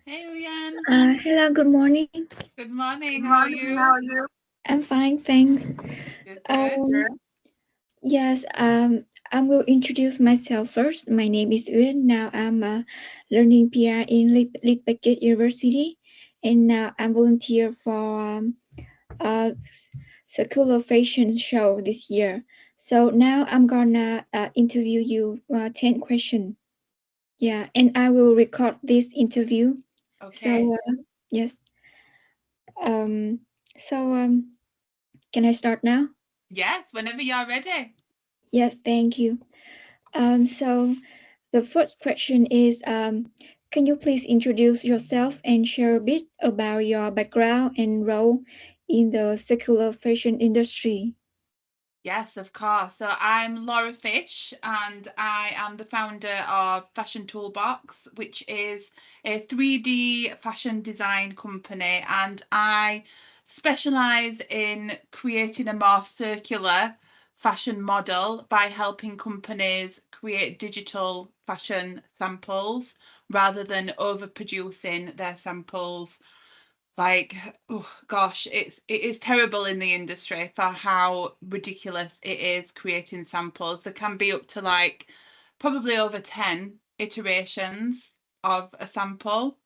Hey, Uyên. Hello, good morning. Good morning. Good How are morning, how you? are you? I'm fine, thanks. Good, good. Um, yes, I will introduce myself first. My name is Uyên. Now I'm learning PR in Lead University, and now I'm volunteer for a circular fashion show this year. So now I'm gonna interview you 10 questions. Yeah, and I will record this interview. Okay. So yes. Um, so can I start now? Yes, whenever you're ready. Yes, thank you. So the first question is, can you please introduce yourself and share a bit about your background and role in the secular fashion industry? Yes, of course. So I'm Laura Fish, and I am the founder of Fashion Toolbox, which is a 3D fashion design company. And I specialize in creating a more circular fashion model by helping companies create digital fashion samples rather than overproducing their samples. Like, oh gosh, it is terrible in the industry for how ridiculous it is creating samples. There can be up to like probably over 10 iterations of a sample,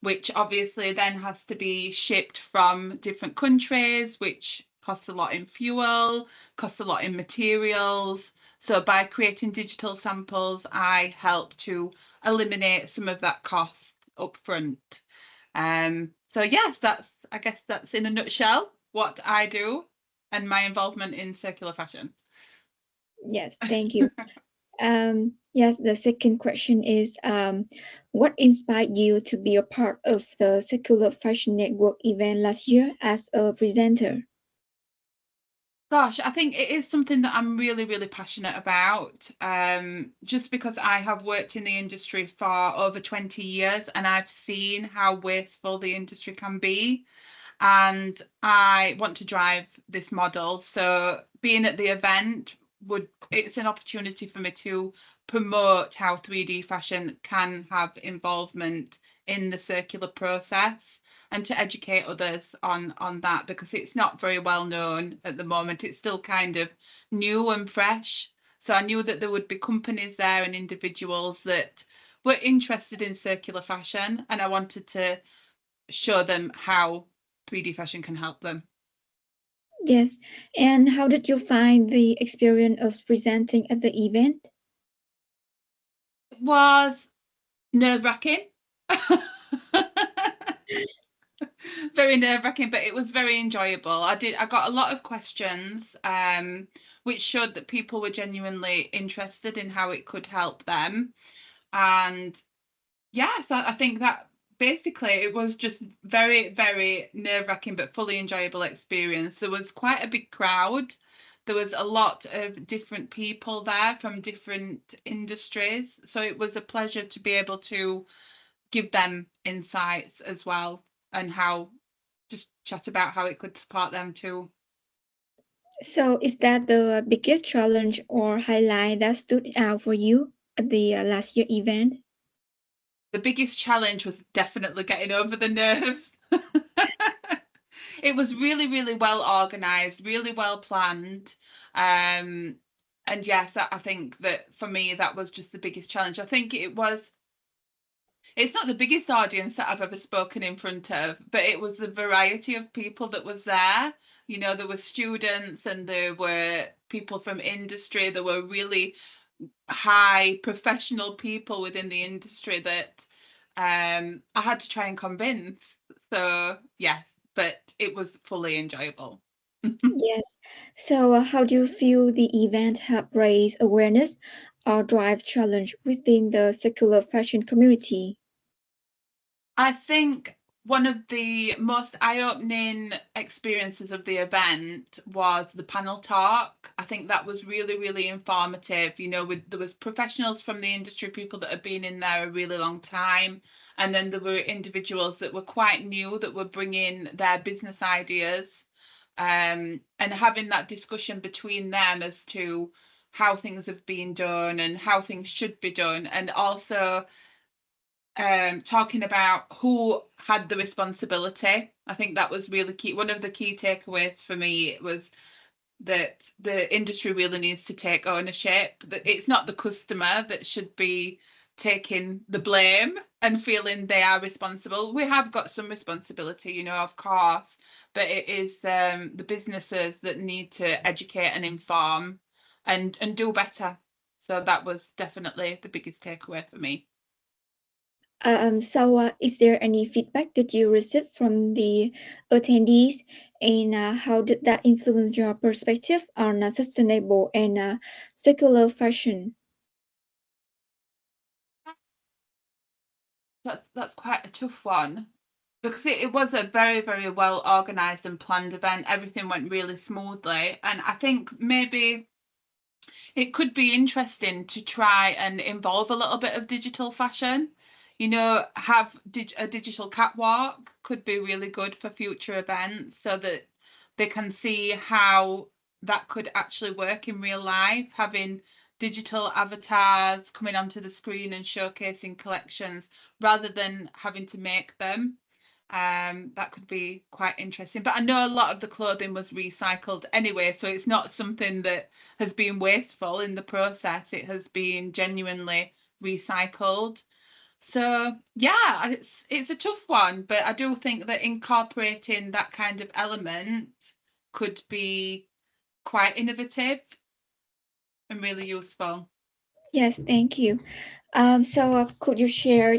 which obviously then has to be shipped from different countries, which costs a lot in fuel, costs a lot in materials. So by creating digital samples, I help to eliminate some of that cost up front. So yes, I guess that's in a nutshell what I do and my involvement in circular fashion. Yes, thank you. Yes, the second question is, what inspired you to be a part of the Secular Fashion Network event last year as a presenter? Gosh, I think it is something that I'm really, really passionate about. Just because I have worked in the industry for over 20 years and I've seen how wasteful the industry can be. And I want to drive this model. So being at the event it's an opportunity for me to promote how 3D fashion can have involvement in the circular process and to educate others on that because it's not very well known at the moment. It's still kind of new and fresh. So I knew that there would be companies there and individuals that were interested in circular fashion, and I wanted to show them how 3D fashion can help them. Yes, and how did you find the experience of presenting at the event? It was nerve-wracking. Very nerve-wracking, but it was very enjoyable. I got a lot of questions, which showed that people were genuinely interested in how it could help them. And yes, I think that basically it was just very, very nerve-wracking but fully enjoyable experience. There was quite a big crowd. There was a lot of different people there from different industries. So it was a pleasure to be able to give them insights as well and how just chat about how it could support them too. So, is that the biggest challenge or highlight that stood out for you at the last year event? The biggest challenge was definitely getting over the nerves. It was really, really well organized, really well planned. Um, and yes, I think that for me, that was just the biggest challenge. I think it's not the biggest audience that I've ever spoken in front of, but it was the variety of people that was there. You know, there were students and there were people from industry. There were really high professional people within the industry that I had to try and convince. So yes, but it was fully enjoyable. Yes. So, how do you feel the event helped raise awareness or drive challenge within the secular fashion community? I think one of the most eye-opening experiences of the event was the panel talk. I think that was really, really informative. You know, there was professionals from the industry, people that had been in there a really long time, and then there were individuals that were quite new that were bringing their business ideas, and having that discussion between them as to how things have been done and how things should be done, and also talking about who had the responsibility. I think that was really key. One of the key takeaways for me was that the industry really needs to take ownership, that it's not the customer that should be taking the blame and feeling they are responsible. We have got some responsibility, you know, of course, but it is the businesses that need to educate and inform and do better. So that was definitely the biggest takeaway for me. So, is there any feedback that you received from the attendees, and how did that influence your perspective on sustainable and circular fashion? That's quite a tough one because it was a very, very well organized and planned event. Everything went really smoothly. And I think maybe it could be interesting to try and involve a little bit of digital fashion. You know, have a digital catwalk could be really good for future events so that they can see how that could actually work in real life, having digital avatars coming onto the screen and showcasing collections rather than having to make them. That could be quite interesting. But I know a lot of the clothing was recycled anyway, so it's not something that has been wasteful in the process. It has been genuinely recycled. So yeah, it's a tough one, but I do think that incorporating that kind of element could be quite innovative and really useful. Yes, thank you. Could you share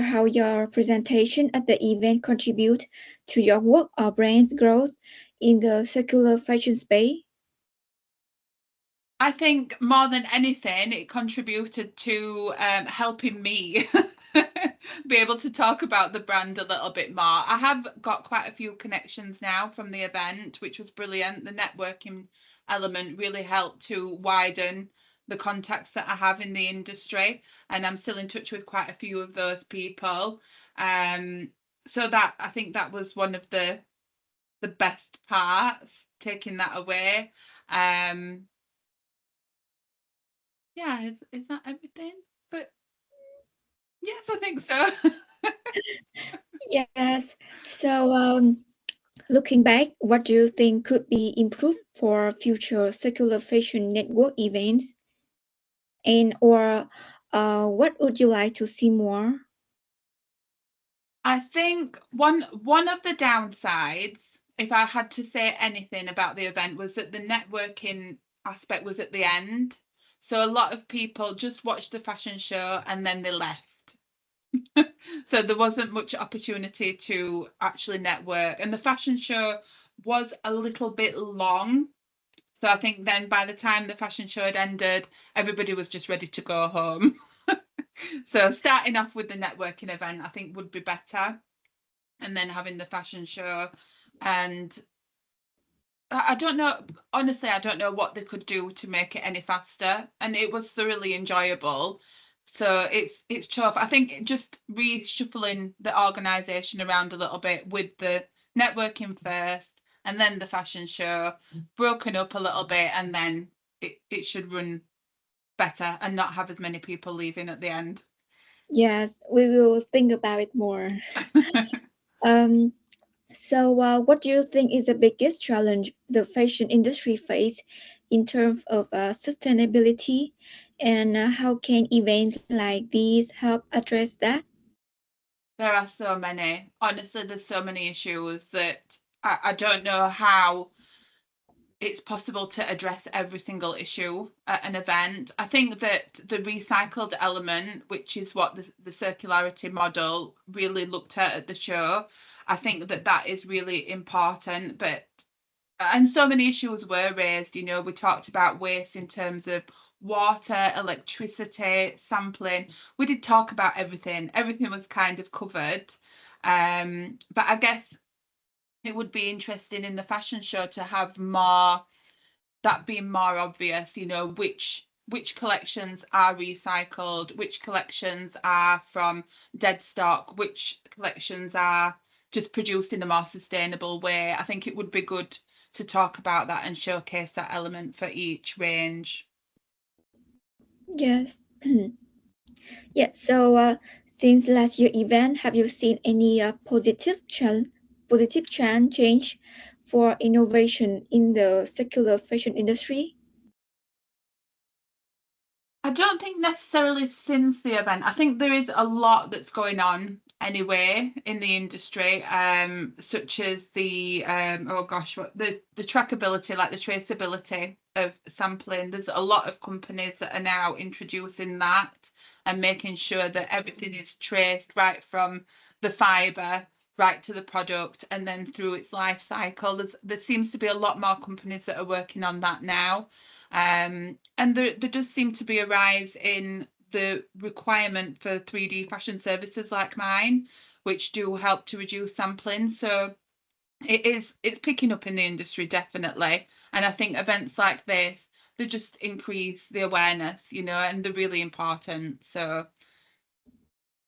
how your presentation at the event contribute to your work or brand's growth in the circular fashion space? I think more than anything, it contributed to helping me be able to talk about the brand a little bit more. I have got quite a few connections now from the event, which was brilliant. The networking element really helped to widen the contacts that I have in the industry, and I'm still in touch with quite a few of those people. So that I think that was one of the best parts, taking that away. Um, yeah, is that everything? But yes, I think so. Yes. So, looking back, what do you think could be improved for future circular fashion network events, and or what would you like to see more? I think one of the downsides, if I had to say anything about the event, was that the networking aspect was at the end. So a lot of people just watched the fashion show and then they left. So there wasn't much opportunity to actually network. And the fashion show was a little bit long. So I think then by the time the fashion show had ended, everybody was just ready to go home. So starting off with the networking event, I think would be better, and then having the fashion show. And I don't know, honestly, I don't know what they could do to make it any faster. And it was thoroughly enjoyable. So it's tough. I think just reshuffling the organisation around a little bit with the networking first and then the fashion show, broken up a little bit, and then it should run better and not have as many people leaving at the end. Yes, we will think about it more. Um, what do you think is the biggest challenge the fashion industry face in terms of sustainability, and how can events like these help address that? There are so many. Honestly, there's so many issues that I don't know how it's possible to address every single issue at an event. I think that the recycled element, which is what the circularity model really looked at the show, I think that that is really important. But and so many issues were raised. You know, we talked about waste in terms of water, electricity, sampling. We did talk about everything. Everything was kind of covered. But I guess it would be interesting in the fashion show to have more, that being more obvious, you know, which collections are recycled, which collections are from dead stock, which collections are just produced in a more sustainable way. I think it would be good to talk about that and showcase that element for each range. Yes. Yeah. So since last year event, have you seen any positive trend change for innovation in the circular fashion industry? I don't think necessarily since the event. I think there is a lot that's going on anyway in the industry, such as the oh gosh, what the trackability, like the traceability of sampling. There's a lot of companies that are now introducing that and making sure that everything is traced right from the fibre right to the product and then through its life cycle. There seems to be a lot more companies that are working on that now. And there does seem to be a rise in the requirement for 3D fashion services like mine, which do help to reduce sampling. So it's picking up in the industry, definitely. And I think events like this, they just increase the awareness, and they're really important. So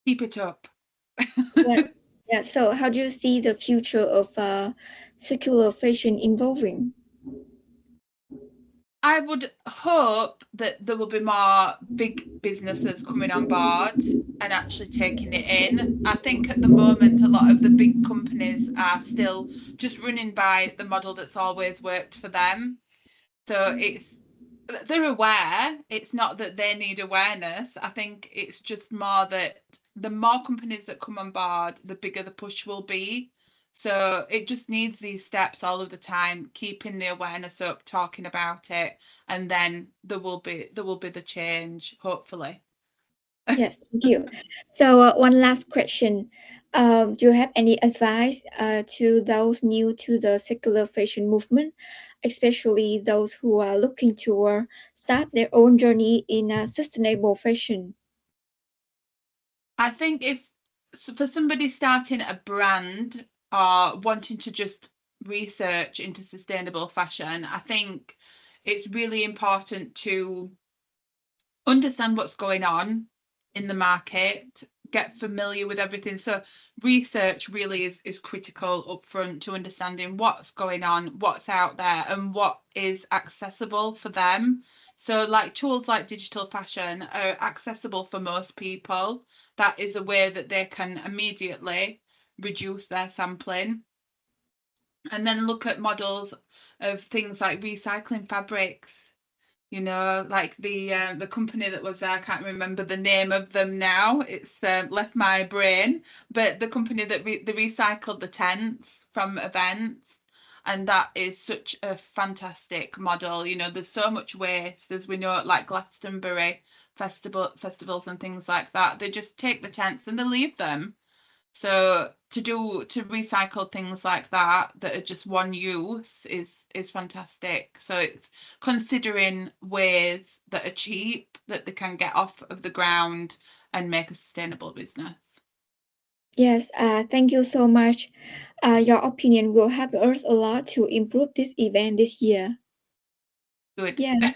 keep it up. Yeah. Yeah. So how do you see the future of circular fashion evolving? I would hope that there will be more big businesses coming on board and actually taking it in. I think at the moment, a lot of the big companies are still just running by the model that's always worked for them. So they're aware. It's not that they need awareness. I think it's just more that the more companies that come on board, the bigger the push will be. So it just needs these steps all of the time, keeping the awareness up, talking about it, and then there will be the change, hopefully. Yes, thank you. So one last question. Do you have any advice to those new to the circular fashion movement, especially those who are looking to start their own journey in sustainable fashion? I think if for somebody starting a brand or wanting to just research into sustainable fashion, I think it's really important to understand what's going on in the market, get familiar with everything. So research really is critical upfront to understanding what's going on, what's out there, and what is accessible for them. So like tools like digital fashion are accessible for most people. That is a way that they can immediately reduce their sampling. And then look at models of things like recycling fabrics, like the company that was there. I can't remember the name of them now. It's left my brain, but the company that they recycled the tents from events, and that is such a fantastic model. There's so much waste, as we know, like Glastonbury festivals and things like that. They just take the tents and they leave them. So to recycle things like that are just one use is fantastic. So it's considering ways that are cheap that they can get off of the ground and make a sustainable business. Yes, thank you so much. Your opinion will help us a lot to improve this event this year. Good. Yeah.